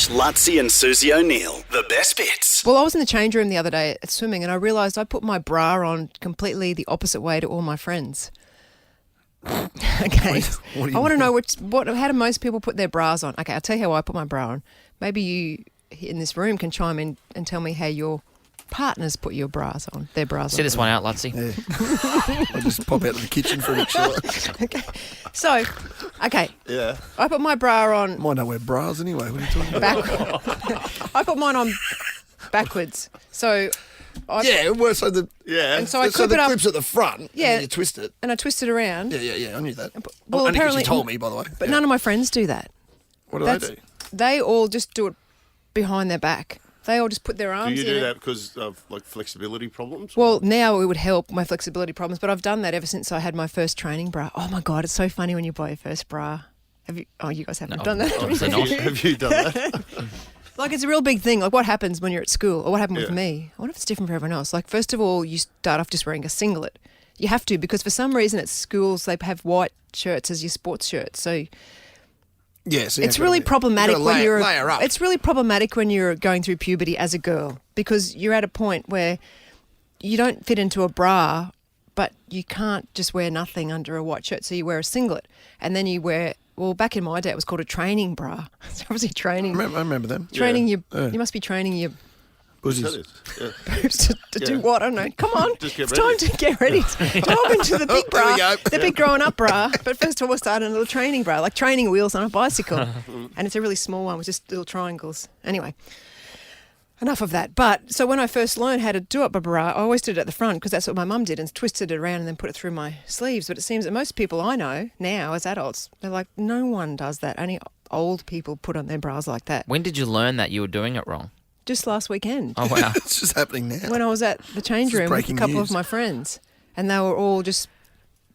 Ash, Lutzi and Susie O'Neill. The best bits. Well, I was in the change room the other day at swimming and I realised I put my bra on completely the opposite way to all my friends. Okay. What do you I want to mean? know how do most people put their bras on? Okay, I'll tell you how I put my bra on. Maybe you in this room can chime in and tell me how your partners put their bras on. See this one out, Lutzi. Yeah. I'll just pop out to the kitchen for a bit short. Okay. So, okay. Yeah. I put my bra on Mine don't wear bras anyway. What are you talking about? back. I put mine on backwards. So Yeah, well, so the And so I clip the it up- clip's at the front. Yeah. And then you twist it. and I twist it around. Yeah. I knew that. Well, only 'cause apparently you told me, by the way. But Yeah. none of my friends do that. What do they do? They all just do it behind their back. They all just put their Do arms you in do it. that because of like flexibility problems? Well, now it would help my flexibility problems, but I've done that ever since I had my first training bra. Oh my God, it's so funny when you buy your first bra. Have you? Oh, you guys haven't done that. Obviously not. Have you done that? Like, it's a real big thing. Like, what happens when you're at school, or what happened with Yeah. me? I wonder if it's different for everyone else. Like, first of all, you start off just wearing a singlet. You have to, because for some reason at schools they have white shirts as your sports shirts. So Yeah, so it's really problematic when you're layer up. It's really problematic when you're going through puberty as a girl, because you're at a point where you don't fit into a bra, but you can't just wear nothing under a white shirt. So you wear a singlet, and then you wear. Well, back in my day, it was called a training bra. It's obviously training. I remember them. Training your. Yeah. You must be training your Bussies. That is. Yeah. boobs to do Yeah. what? I don't know. Come on, Just get it's time ready. to get ready. Dive into the big there bra, we go. the big growing up bra. But first of all, we'll start in a little training bra, like training wheels on a bicycle, and it's a really small one with just little triangles. Anyway, enough of that. But so when I first learned how to do up a bra, I always did it at the front because that's what my mum did, and twisted it around and then put it through my sleeves. But it seems that most people I know now, as adults, they're like, no one does that. Only old people put on their bras like that. When did you learn that you were doing it wrong? Just last weekend. Oh, wow. It's just happening now. When I was at the change This is room with a breaking couple news. of my friends, and they were all just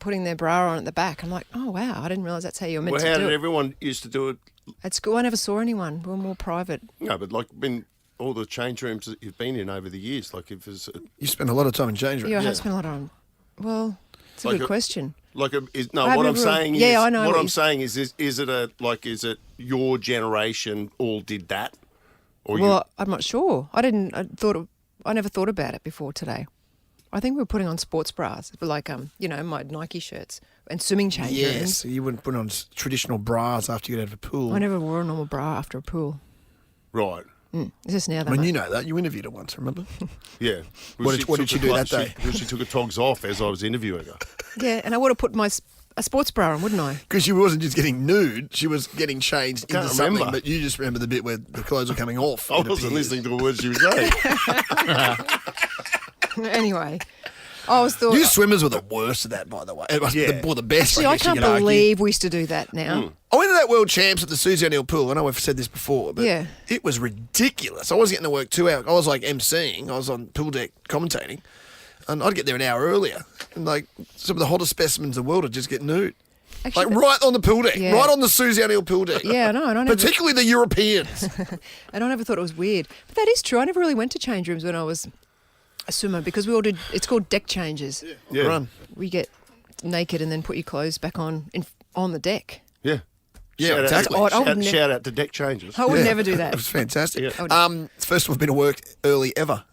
putting their bra on at the back. I'm like, oh wow, I didn't realise that's how you were meant Well, to how do did it. everyone used to do it? At school, I never saw anyone. We were more private. No, but like in all the change rooms that you've been in over the years, like if it's You spend a lot of time in change rooms. Yeah, I have spent a lot on. Well, it's a Like good a- question. like a, is, I no. have What I'm never- saying yeah, is, I know what what I'm you- saying is it your generation all did that, or Well, I'm not sure. I never thought about it before today. I think we were putting on sports bras, like my Nike shirts and swimming change Yes, rooms. so you wouldn't put on traditional bras after you get out of a pool. I never wore a normal bra after a pool. right? It's just now I that mean, you know that. You interviewed her once, remember? Yeah. What did she took do the that day? She took her togs off as I was interviewing her. Yeah, and I would have put a sports bra on, wouldn't I? Because she wasn't just getting nude, she was getting changed I into can't something, remember. but you just remember the bit where the clothes were coming off. I it wasn't appears. listening to a word she was saying. Anyway, I always thought. You swimmers were the worst of that, by the way. Yeah. Or the best, Actually, I I guess can't you could argue. believe we used to do that now. I went to that World Champs at the Susie O'Neill pool. I know we've said this before, but Yeah. it was ridiculous. I was getting to work 2 hours. I was like emceeing. I was on pool deck commentating. And I'd get there an hour earlier. And like some of the hottest specimens in the world would just get nude. Actually, Like right on the pool deck. Yeah. Right on the Susie O'Neill pool deck. Yeah, I know. I don't ever, Particularly the Europeans. and I never thought it was weird. But that is true. I never really went to change rooms when I was a swimmer because we all did. It's called deck changes. Yeah. Run. We get naked and then put your clothes back on on the deck. Yeah. Yeah, Shout out- exactly. Oh, I would never- shout out to deck changes. I would Yeah. never do It that. was fantastic. Yeah. First one been to work early ever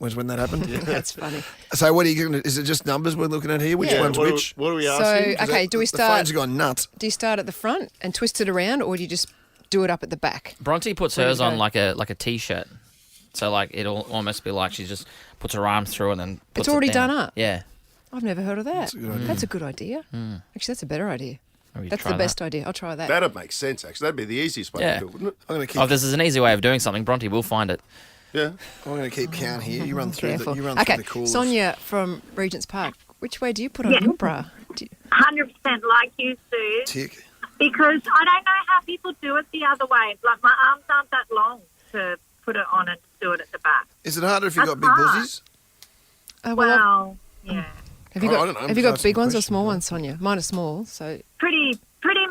was when that happened. That's funny. So what are you going to, is it just numbers we're looking at here? Which Yeah. one's what, which? What are we So, asking? okay, do we The start? phones have gone nuts. Do you start at the front and twist it around, or do you just do it up at the back? Bronte puts Where hers did it on go? like a t-shirt. So like it'll almost be like she just puts her arms through and then puts It's already it down. done up? Yeah. I've never heard of that. That's a good idea. That's a good idea. Actually, that's a better idea. Maybe That's try the best that. idea. I'll try that. That'd make sense, actually. That'd be the easiest way Yeah. to do it, wouldn't it? I'm going to keep. Oh, if this is an easy way of doing something, Bronte will find it. Yeah. I'm going to keep count here. You run through Careful. the. You run Okay, through the calls. Sonia from Regent's Park. Which way do you put on your bra? Do you- 100% like you, Sue, Tick. because I don't know how people do it the other way. Like, my arms aren't that long to put it on and do it at the back. Is it harder if you've got big That's hard. bussies? Well, yeah. have you Oh, I got don't know, I'm have you just got asking big ones or questions, small yeah. ones, Sonia? Mine are small, so Pretty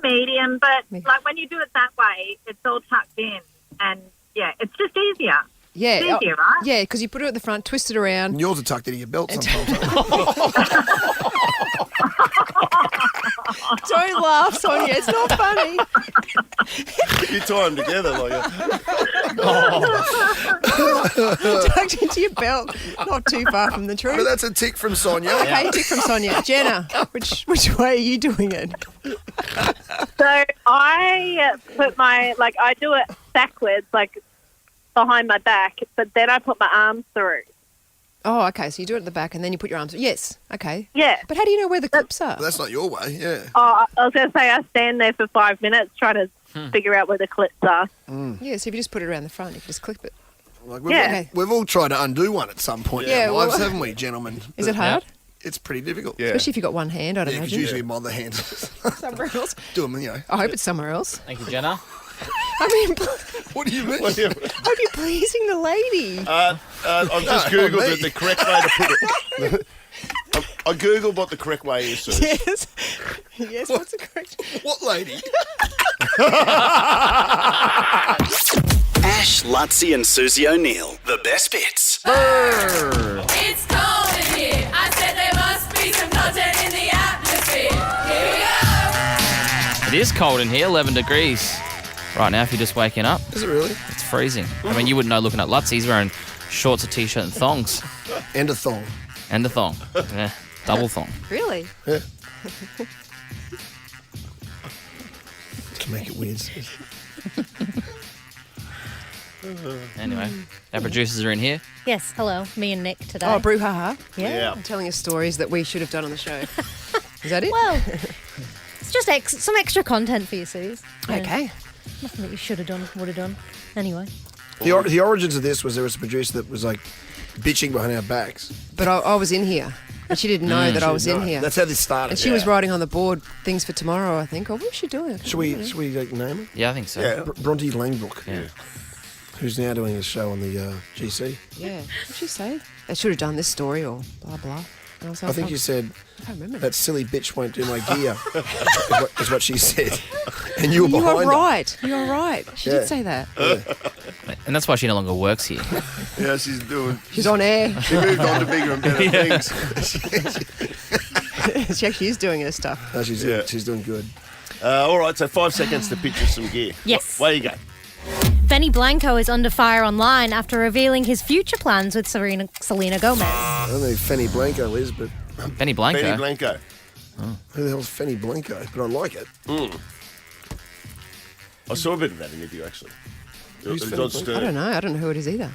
medium, but, Yeah. like, when you do it that way, it's all tucked in. And, yeah, it's just easier. yeah, It's easier, right? yeah, because you put it at the front, twist it around. And yours are tucked into your belt sometimes. Don't laugh, Sonia. It's not funny. You tie them together like Tucked into your belt. Not too far from the But truth. that's a tick from Sonia. Okay, tick from Sonia. Jenna, which way are you doing it? So I put I do it backwards, like behind my back, but then I put my arms through. Oh, okay. So you do it at the back and then you put your arms. Yes. Okay. Yeah. But how do you know where the clips are? But that's not your way, yeah. Oh, I was going to say I stand there for 5 minutes trying to figure out where the clips are. Yeah. So if you just put it around the front, you can just clip it. Like Yeah. we've all tried to undo one at some point Yeah, in our lives, well- haven't we, gentlemen? Is it hard? It's pretty difficult. Yeah. Especially if you've got one hand, I'd Yeah, because imagine. usually my other hands Somewhere else. do them, you know. I hope it's somewhere else. Thank you, Jenna. I mean, What do you mean? I hope you're pleasing the lady. I've just No, Googled me. the correct way to put it. I Googled what the correct way is, Sue. Yes. Yes, what's the correct? What lady? Ash, Lutzi, and Susie O'Neill. The best bits. It's cold in here. I said there must be some content in the atmosphere. Here we go. It is cold in here, 11 degrees. Right now, if you're just waking up, Is it really? it's freezing. I mean, you wouldn't know looking at Lutz. He's wearing shorts, a t-shirt, and thongs. And a thong. And a thong. Yeah, double thong. Really? Yeah. To make it weird. Anyway, our producers are in here. Yes, hello. Me and Nick today. Oh, brouhaha. Yeah. Telling us stories that we should have done on the show. Is that it? Well, it's just some extra content for you, Suze. Okay. Nothing that you should have done, would have done. Anyway. The origins of this was there was a producer that was like bitching behind our backs. But I was in here. And she didn't know that I was in No, here. That's how this started. And she was writing on the board things for tomorrow, I think. Oh, what was she doing? Should we like, name her? Yeah, I think so. Yeah. Bronte Langbrook. Yeah. Who's now doing a show on the GC. Yeah. What did she say? They should have done this story or blah, blah. And I was like, I think you said, I can't remember. that silly bitch won't do my gear, is what she said. And you were You behind are her. right. You are right. She Yeah. did say that. And that's why she no longer works here. Yeah, she's doing. She's on air. She moved on to bigger and better things. She actually is doing her stuff. No, she's doing good. All right, so 5 seconds to picture some gear. Yes. Where you go? Benny Blanco is under fire online after revealing his future plans with Selena Gomez. I don't know who Fanny Blanco is, but Benny Blanco. Benny Blanco. who the hell's Fanny Blanco? But I like it. I saw a bit of that interview, actually. Who's It was Benny on Blanco? Stern. I don't know. I don't know who it is either.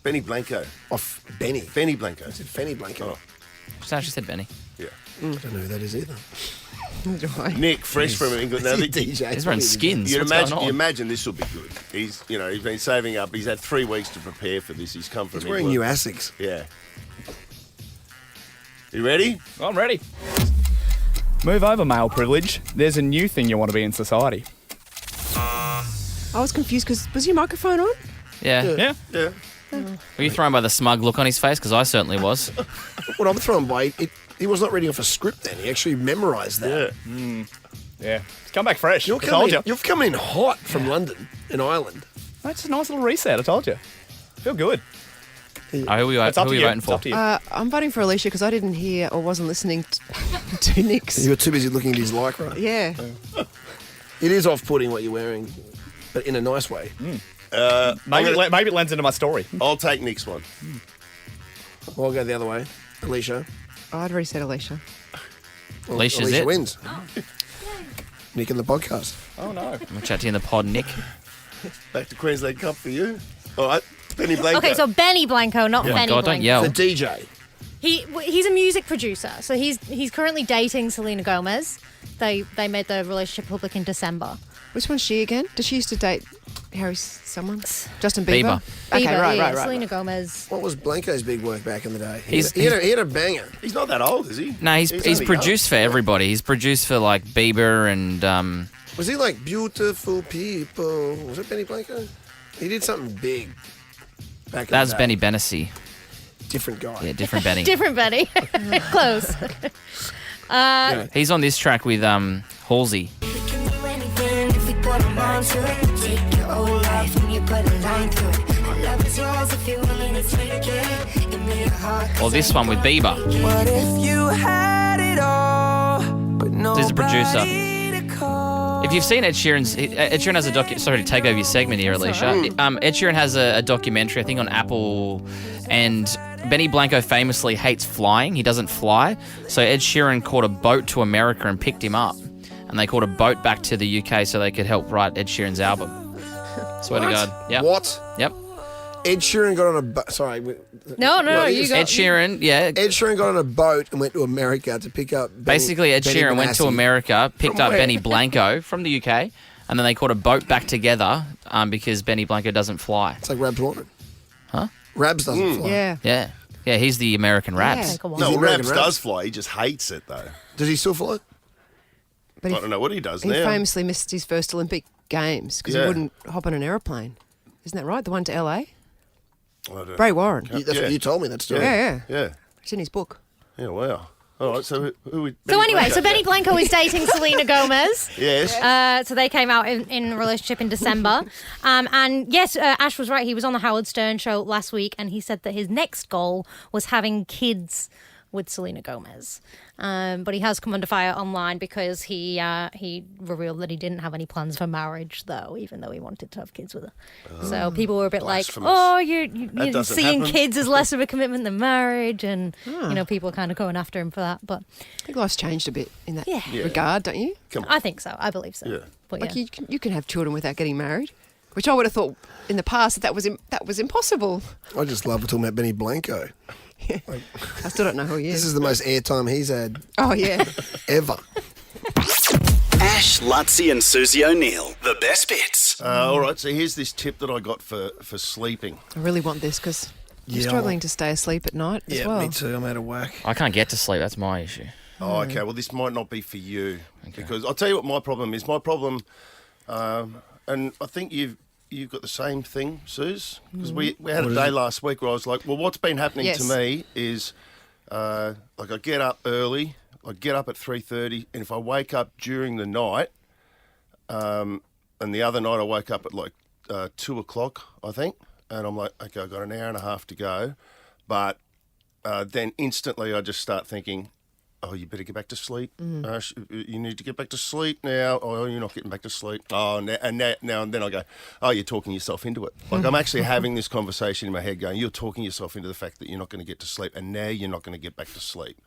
Benny Blanco. Off Benny. Benny Blanco. I said Fanny Blanco. Just how she said Benny. Yeah. I don't know who that is either. Neither do I. Nick, fresh from England. Now, Is he DJ? He's wearing skins. you What's imagine, going on? you imagine this will be good. He's been saving up. He's had 3 weeks to prepare for this. He's come from He's wearing new England. Asics. Yeah. You ready? I'm ready. Move over, male privilege. There's a new thing you want to be in society. I was confused because was your microphone on? Yeah. Yeah? Yeah. Were you thrown by the smug look on his face? Because I certainly was. What I'm thrown by, he was not reading off a script then. He actually memorised that. Yeah. Yeah. It's come back fresh. You're I told you. You've come in hot from London, in Ireland. That's a nice little reset, I told you. Feel good. Oh, who are It's up to you you. voting It's for? up to you. I'm voting for Alicia because I didn't hear or wasn't listening to Nick's. You were too busy looking at his lycra. Yeah. It is off-putting what you're wearing, but in a nice way. Maybe it lends into my story. I'll take Nick's one. Well, I'll go the other way. Alicia. Oh, I'd already said Alicia. Well, Alicia's Alicia it. wins. Nick in the podcast. Oh, no. I'm going to chat to you in the pod, Nick. Back to Queensland Cup for you. All right. Benny Blanco. Okay, so Benny Blanco, not Oh my Benny God, Blanco. don't yell. The DJ. He's a music producer, so he's currently dating Selena Gomez. They made the relationship public in December. Which one's she again? Did she used to date someone? Justin Bieber? Bieber. Okay, Bieber, right. Selena Gomez. What was Blanco's big work back in the day? He He's- had a banger. He's not that old, is he? No, he's only produced for everybody. He's produced for like Bieber and Was he like Beautiful People? Was it Benny Blanco? He did something big back in that was the day. Benny Benassi. Different guy. Yeah, different Benny. Different Benny. Close. He's on this track with Halsey. Or this one with Bieber. What if you had it all, but He's a producer. If you've seen Ed Sheeran's, Ed Sheeran has a sorry to take over your segment here, Alicia. Ed Sheeran has a documentary, I think, on Apple, and Benny Blanco famously hates flying. He doesn't fly. So Ed Sheeran caught a boat to America and picked him up. And they caught a boat back to the UK so they could help write Ed Sheeran's album. Swear to God. Yep. What? Yep. Ed Sheeran got on a boat. Sorry. No, you got Ed Sheeran, yeah. Ed Sheeran got on a boat and went to America to pick up. Basically, Ed Sheeran went to America, picked up Benny Blanco from the UK, and then they caught a boat back together because Benny Blanco doesn't fly. It's like Rabs Warren. Huh? Rabs doesn't fly. Yeah. Yeah, he's the American Raps. Take a while. No, the American Rabs Rabs. does fly. He just hates it, though. Does he still fly? But I don't know what he does he now. famously missed his first Olympic Games because he Yeah. wouldn't hop on an aeroplane. Isn't that right? The one to LA? I don't- Bray Warren. That's Yeah. what you told me. That story. Yeah. Yeah. It's in his book. Yeah, wow. All right, so who we... So anyway, so Benny Blanco is dating Selena Gomez. Yes. So they came out in a relationship in December. And yes, Ash was right. He was on the Howard Stern show last week, and he said that his next goal was having kids with Selena Gomez. But he has come under fire online because he revealed that he didn't have any plans for marriage, though, even though he wanted to have kids with her. So people were a bit like, Blasphemous. oh, you're doesn't seeing happen. kids as less of a commitment than marriage. And, people are kind of going after him for that. But I think life's changed a bit in that Yeah. regard, don't you? I think so. I believe so. Yeah. But Like yeah. you can have children without getting married, which I would have thought in the past that was impossible. I just love talking about Benny Blanco. I still don't know who he This is. is the most airtime he's had Oh yeah. ever. Ash, Lutzi, and Susie O'Neill. The best bits. All right, so here's this tip that I got for sleeping. I really want this because I'm Yeah, struggling to stay asleep at night as Yeah, well. me too. I'm out of whack. I can't get to sleep. That's my issue. Oh, okay. Well, this might not be for you because I'll tell you what my problem is. My problem, and I think you've got the same thing, Suze, because we had a day last week where I was like, well, what's been happening Yes. to me is like I get up early, I get up at 3:30, and if I wake up during the night, and the other night I woke up at like 2 o'clock, I think, and I'm like, okay, I've got an hour and a half to go, but then instantly I just start thinking, oh, you better get back to sleep. You need to get back to sleep now. Oh, you're not getting back to sleep. Oh, now and then I go, oh, you're talking yourself into it. Like I'm actually having this conversation in my head going, you're talking yourself into the fact that you're not going to get to sleep and now you're not going to get back to sleep.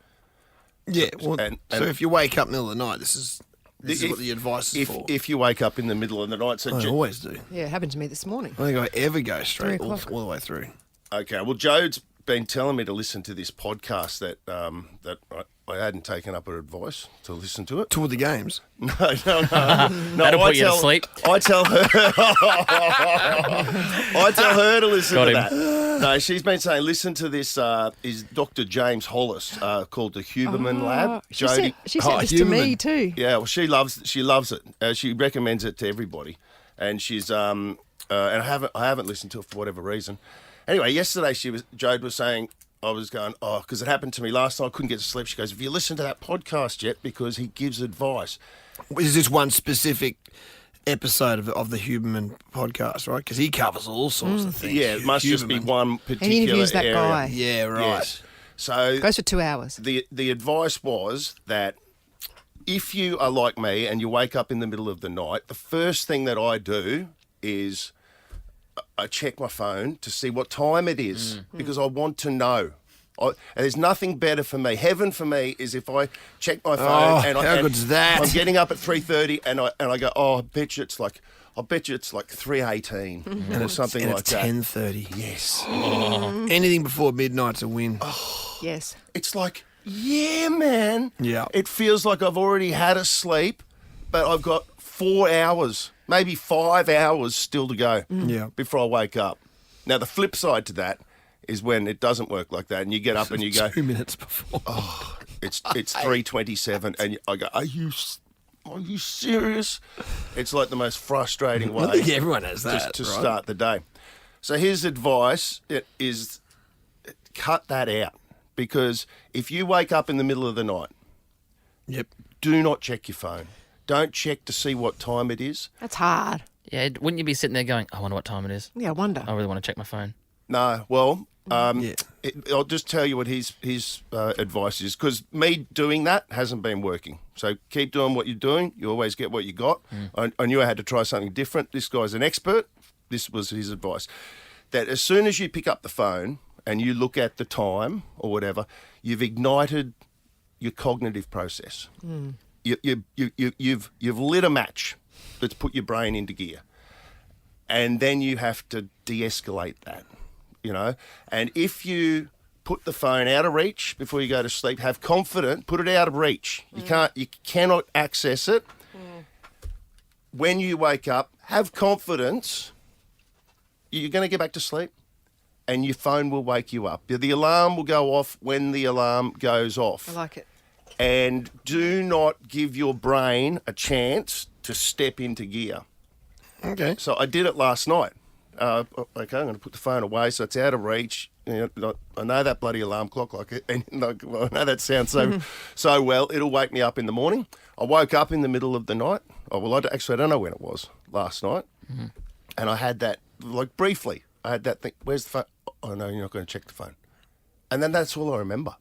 Yeah. Well, and- so if you wake up middle of the night, this is what the advice is for. If you wake up in the middle of the night. So I always do. Yeah, it happened to me this morning. I don't think I ever go straight 3 all o'clock. the way through. Okay, well, Jode's been telling me to listen to this podcast that I hadn't taken up her advice to listen to it. Toward the games. No. That'll I put you to tell- sleep. I tell her. I tell her to listen Got to him. that. No, she's been saying listen to this. Is Dr. James Hollis called the Huberman Lab? She sent this to me too. Yeah, well, she loves it. She recommends it to everybody, and she's and I haven't listened to it for whatever reason. Anyway, yesterday Jode was saying. I was going, because it happened to me last night. I couldn't get to sleep. She goes, have you listened to that podcast yet? Because he gives advice. Is this one specific episode of the Huberman podcast, right? Because he covers all sorts of things. Yeah, it must just be Huberman. one particular And he interviews that area. guy. Yeah, right. Yes. So Goes for 2 hours. the advice was that if you are like me and you wake up in the middle of the night, the first thing that I do is I check my phone to see what time it is because I want to know. And there's nothing better for me. Heaven for me is if I check my phone and how good's that? I'm getting up at 3:30 and I go, I bet you it's like 3:18 or something And like it's that. 10:30. Yes. Anything before midnight's a win. Yes. It's like, yeah, man. Yeah. It feels like I've already had a sleep, but I've got 4 hours, maybe 5 hours still to go Yeah. before I wake up. Now, the flip side to that is when it doesn't work like that and you get up and you go, 2 minutes before. it's 3:27 and I go, are you serious? It's like the most frustrating way I think everyone has that, to right? start the day. So his advice is cut that out because if you wake up in the middle of the night, Yep. do not check your phone. Don't check to see what time it is. That's hard. Yeah, wouldn't you be sitting there going, I wonder what time it is? Yeah, I wonder. I really want to check my phone. No, well, I'll just tell you what his advice is, because me doing that hasn't been working. So keep doing what you're doing. You always get what you got. I knew I had to try something different. This guy's an expert. This was his advice. That as soon as you pick up the phone and you look at the time or whatever, you've ignited your cognitive process. You've lit a match that's put your brain into gear. And then you have to de-escalate that, And if you put the phone out of reach before you go to sleep, have confidence, put it out of reach. You cannot access it. When you wake up, have confidence. You're going to get back to sleep and your phone will wake you up. The alarm will go off when the alarm goes off. I like it. And do not give your brain a chance to step into gear. Okay. So I did it last night. Okay, I'm going to put the phone away so it's out of reach. I know that bloody alarm clock, I know that sounds so well. It'll wake me up in the morning. I woke up in the middle of the night. I don't know when it was last night. And I had that, briefly, I had that thing, where's the phone? Oh, no, you're not going to check the phone. And then that's all I remember.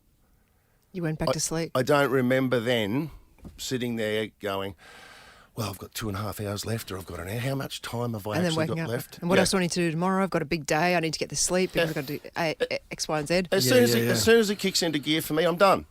You went back to sleep. I don't remember then sitting there going, well, I've got 2.5 hours left, or I've got an hour. How much time have I And then actually waking got up. left? And what else do I need to do tomorrow? I've got a big day. I need to get the sleep because I've got to do X, Y, and Z. As soon as it kicks into gear for me, I'm done.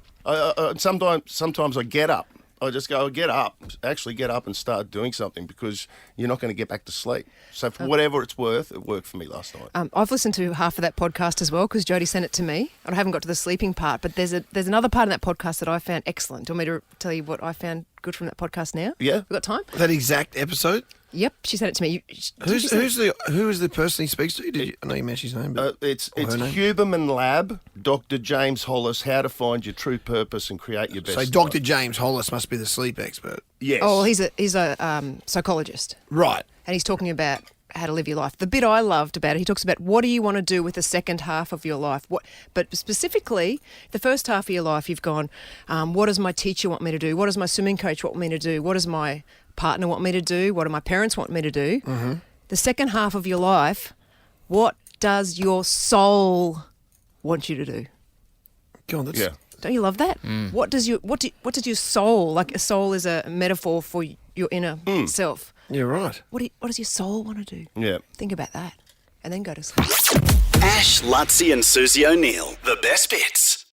Sometimes I get up. I just go, get up and start doing something, because you're not going to get back to sleep. So for whatever it's worth, it worked for me last night. I've listened to half of that podcast as well because Jodie sent it to me. I haven't got to the sleeping part, but there's another part in that podcast that I found excellent. Do you want me to tell you what I found good from that podcast now? Yeah. We've got time? That exact episode? Yep, she sent it to me. Who is the person he speaks to? I know you mentioned his name. But It's Huberman Lab, Dr. James Hollis, How to Find Your True Purpose and Create Your Best So Dr. James Hollis must be the sleep expert. Yes. Oh, well, he's a psychologist. Right. And he's talking about how to live your life. The bit I loved about it, he talks about what do you want to do with the second half of your life. But specifically, the first half of your life, you've gone, what does my teacher want me to do? What does my swimming coach want me to do? What does my partner want me to do? What do my parents want me to do? Mm-hmm. The second half of your life, what does your soul want you to do? Go on, Don't you love that? What does your soul, like a soul is a metaphor for your inner self. You're right. What does your soul want to do? Yeah. Think about that and then go to sleep. Ash, Lutzi and Susie O'Neill. The best bits.